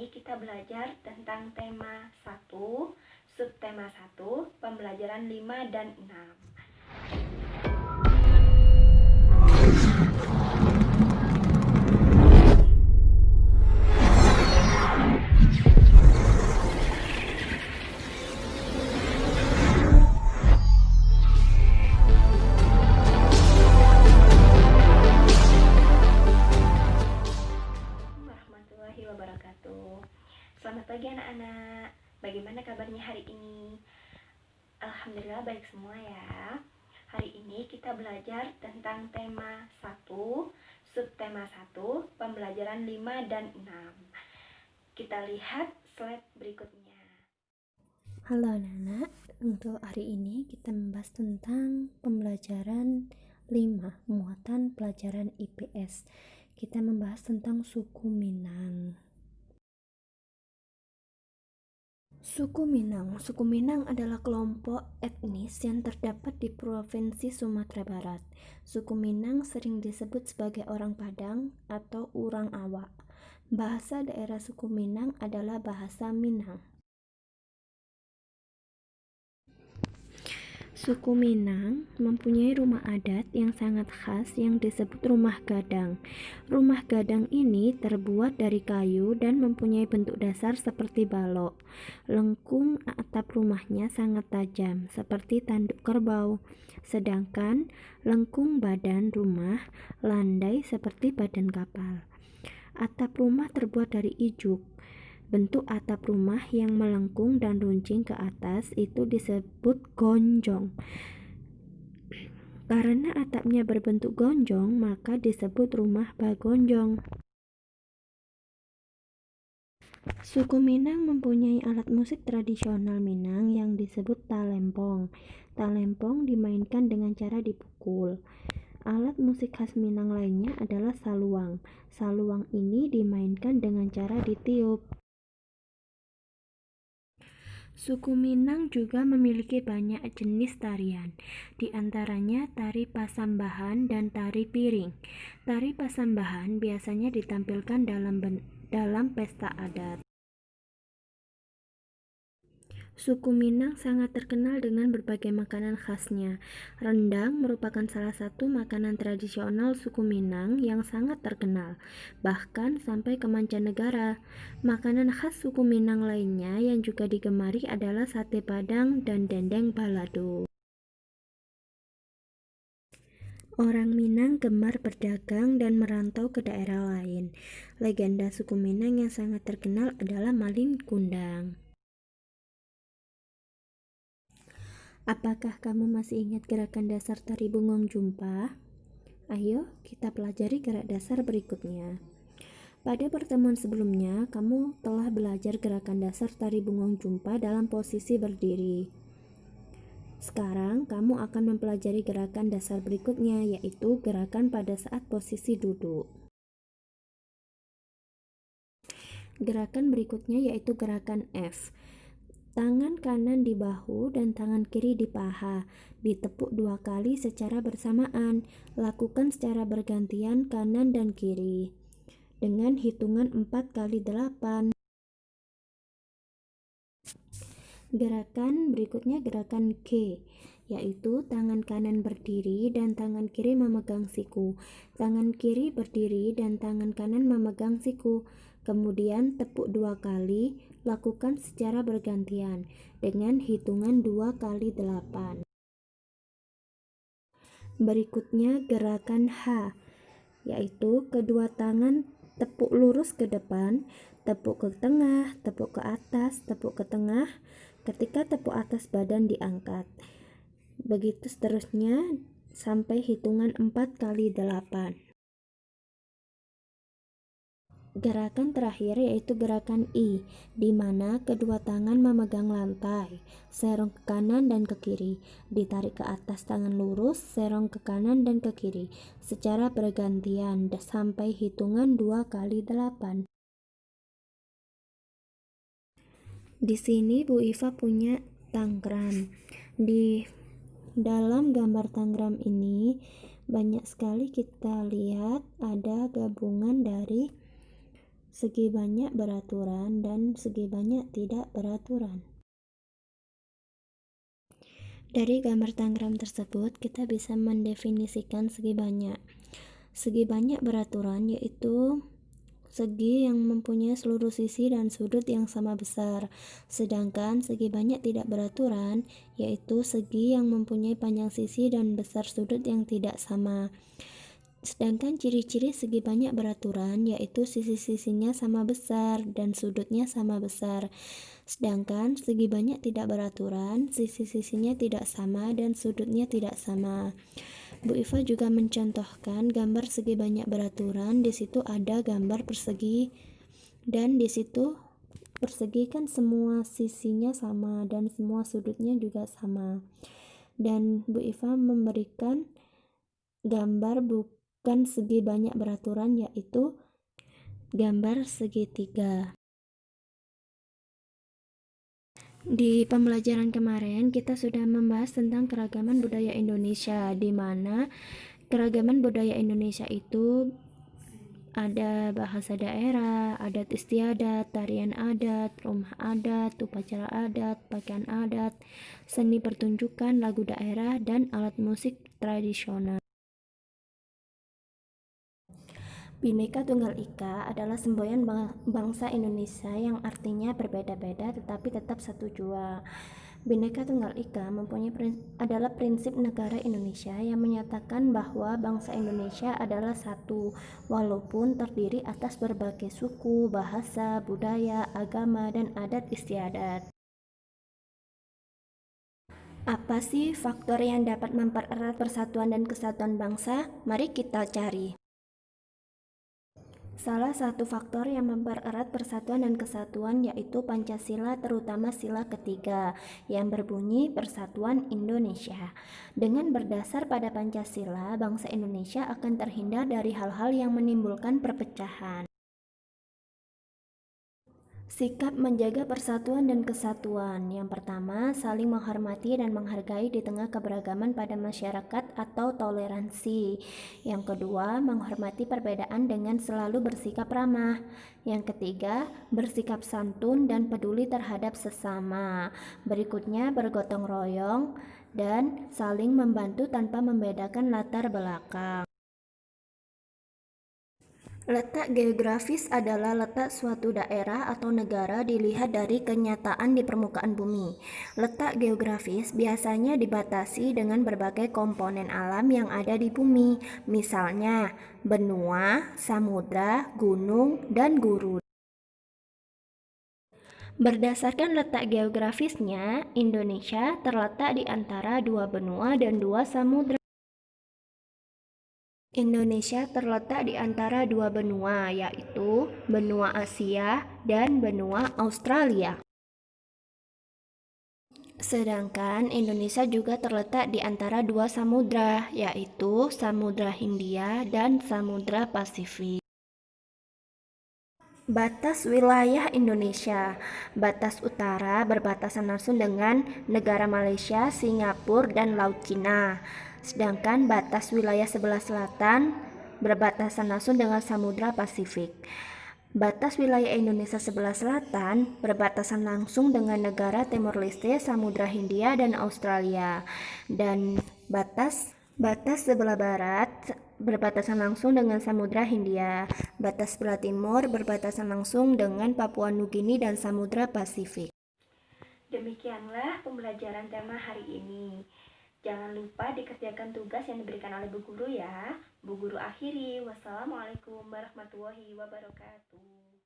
kita belajar tentang tema 1, subtema 1, pembelajaran 5 dan 6. Selamat pagi anak-anak, bagaimana kabarnya hari ini? Alhamdulillah baik semua ya. Hari ini kita belajar tentang tema 1, subtema 1, pembelajaran 5 dan 6. Kita lihat slide berikutnya. Halo anak-anak, untuk hari ini kita membahas tentang pembelajaran 5, muatan pelajaran IPS. Kita membahas tentang suku Minang. Suku Minang adalah kelompok etnis yang terdapat di Provinsi Sumatera Barat. Suku Minang sering disebut sebagai orang Padang atau orang Awak. Bahasa daerah suku Minang adalah bahasa Minang. Suku Minang mempunyai rumah adat yang sangat khas yang disebut rumah gadang. Rumah gadang ini terbuat dari kayu dan mempunyai bentuk dasar seperti balok. Lengkung atap rumahnya sangat tajam seperti tanduk kerbau, sedangkan lengkung badan rumah landai seperti badan kapal. Atap rumah terbuat dari ijuk. Bentuk atap rumah yang melengkung dan runcing ke atas itu disebut gonjong. Karena atapnya berbentuk gonjong, maka disebut rumah bagonjong. Suku Minang mempunyai alat musik tradisional Minang yang disebut talempong. Talempong dimainkan dengan cara dipukul. Alat musik khas Minang lainnya adalah saluang. Saluang ini dimainkan dengan cara ditiup. Suku Minang juga memiliki banyak jenis tarian, di antaranya tari pasambahan dan tari piring. Tari pasambahan biasanya ditampilkan dalam pesta adat. Suku Minang sangat terkenal dengan berbagai makanan khasnya. Rendang merupakan salah satu makanan tradisional suku Minang yang sangat terkenal, bahkan sampai ke mancanegara. Makanan khas suku Minang lainnya yang juga digemari adalah sate Padang dan dendeng balado. Orang Minang gemar berdagang dan merantau ke daerah lain. Legenda suku Minang yang sangat terkenal adalah Malin Kundang. Apakah kamu masih ingat gerakan dasar tari Bungong Jumpa? Ayo, kita pelajari gerak dasar berikutnya. Pada pertemuan sebelumnya, kamu telah belajar gerakan dasar tari Bungong Jumpa dalam posisi berdiri. Sekarang, kamu akan mempelajari gerakan dasar berikutnya, yaitu gerakan pada saat posisi duduk. Gerakan berikutnya yaitu gerakan F. Tangan kanan di bahu dan tangan kiri di paha. Ditepuk 2 kali secara bersamaan. Lakukan secara bergantian kanan dan kiri. Dengan hitungan 4 kali 8. Gerakan berikutnya gerakan G, yaitu tangan kanan berdiri dan tangan kiri memegang siku. Tangan kiri berdiri dan tangan kanan memegang siku. Kemudian tepuk 2 kali, lakukan secara bergantian dengan hitungan 2 kali 8. Berikutnya gerakan H, yaitu kedua tangan tepuk lurus ke depan, tepuk ke tengah, tepuk ke atas, tepuk ke tengah. Ketika tepuk atas badan diangkat. Begitu seterusnya sampai hitungan 4 kali 8. Gerakan terakhir yaitu gerakan I, di mana kedua tangan memegang lantai, serong ke kanan dan ke kiri, ditarik ke atas tangan lurus, serong ke kanan dan ke kiri, secara bergantian sampai hitungan 2 kali 8. Di sini Bu Iva punya tanggram. Di dalam gambar tanggram ini banyak sekali kita lihat ada gabungan dari segi banyak beraturan, dan segi banyak tidak beraturan. Dari gambar diagram tersebut, kita bisa mendefinisikan segi banyak. Segi banyak beraturan yaitu segi yang mempunyai seluruh sisi dan sudut yang sama besar, sedangkan segi banyak tidak beraturan yaitu segi yang mempunyai panjang sisi dan besar sudut yang tidak sama. Sedangkan ciri-ciri segi banyak beraturan yaitu sisi-sisinya sama besar dan sudutnya sama besar. Sedangkan segi banyak tidak beraturan, sisi-sisinya tidak sama dan sudutnya tidak sama. Bu Iva juga mencontohkan gambar segi banyak beraturan. Di situ ada gambar persegi dan di situ persegi kan semua sisinya sama dan semua sudutnya juga sama. Dan Bu Iva memberikan gambar bukan segi banyak beraturan yaitu gambar segitiga. Di pembelajaran kemarin kita sudah membahas tentang keragaman budaya Indonesia, di mana keragaman budaya Indonesia itu ada bahasa daerah, adat istiadat, tarian adat, rumah adat, upacara adat, pakaian adat, seni pertunjukan, lagu daerah, dan alat musik tradisional. Bhinneka Tunggal Ika adalah semboyan bangsa Indonesia yang artinya berbeda-beda tetapi tetap satu jua. Bhinneka Tunggal Ika adalah prinsip negara Indonesia yang menyatakan bahwa bangsa Indonesia adalah satu, walaupun terdiri atas berbagai suku, bahasa, budaya, agama, dan adat istiadat. Apa sih faktor yang dapat mempererat persatuan dan kesatuan bangsa? Mari kita cari. Salah satu faktor yang mempererat persatuan dan kesatuan yaitu Pancasila, terutama sila ketiga yang berbunyi Persatuan Indonesia. Dengan berdasar pada Pancasila, bangsa Indonesia akan terhindar dari hal-hal yang menimbulkan perpecahan. Sikap menjaga persatuan dan kesatuan. Yang pertama, saling menghormati dan menghargai di tengah keberagaman pada masyarakat atau toleransi. Yang kedua, menghormati perbedaan dengan selalu bersikap ramah. Yang ketiga, bersikap santun dan peduli terhadap sesama. Berikutnya, bergotong royong dan saling membantu tanpa membedakan latar belakang. Letak geografis adalah letak suatu daerah atau negara dilihat dari kenyataan di permukaan bumi. Letak geografis biasanya dibatasi dengan berbagai komponen alam yang ada di bumi, misalnya benua, samudra, gunung, dan gurun. Berdasarkan letak geografisnya, Indonesia terletak di antara dua benua dan dua samudra. Indonesia terletak di antara dua benua, yaitu benua Asia dan benua Australia. Sedangkan Indonesia juga terletak di antara dua samudra, yaitu Samudra Hindia dan Samudra Pasifik. Batas wilayah Indonesia. Batas utara berbatasan langsung dengan negara Malaysia, Singapura, dan Laut Cina. Sedangkan batas wilayah sebelah selatan berbatasan langsung dengan Samudra Pasifik. Batas wilayah Indonesia sebelah selatan berbatasan langsung dengan negara Timor Leste, Samudra Hindia, dan Australia. Dan batas sebelah barat berbatasan langsung dengan Samudra Hindia. Batas sebelah timur berbatasan langsung dengan Papua Nugini dan Samudra Pasifik. Demikianlah pembelajaran tema hari ini. Jangan lupa dikerjakan tugas yang diberikan oleh Bu Guru ya. Bu Guru akhiri. Wassalamualaikum warahmatullahi wabarakatuh.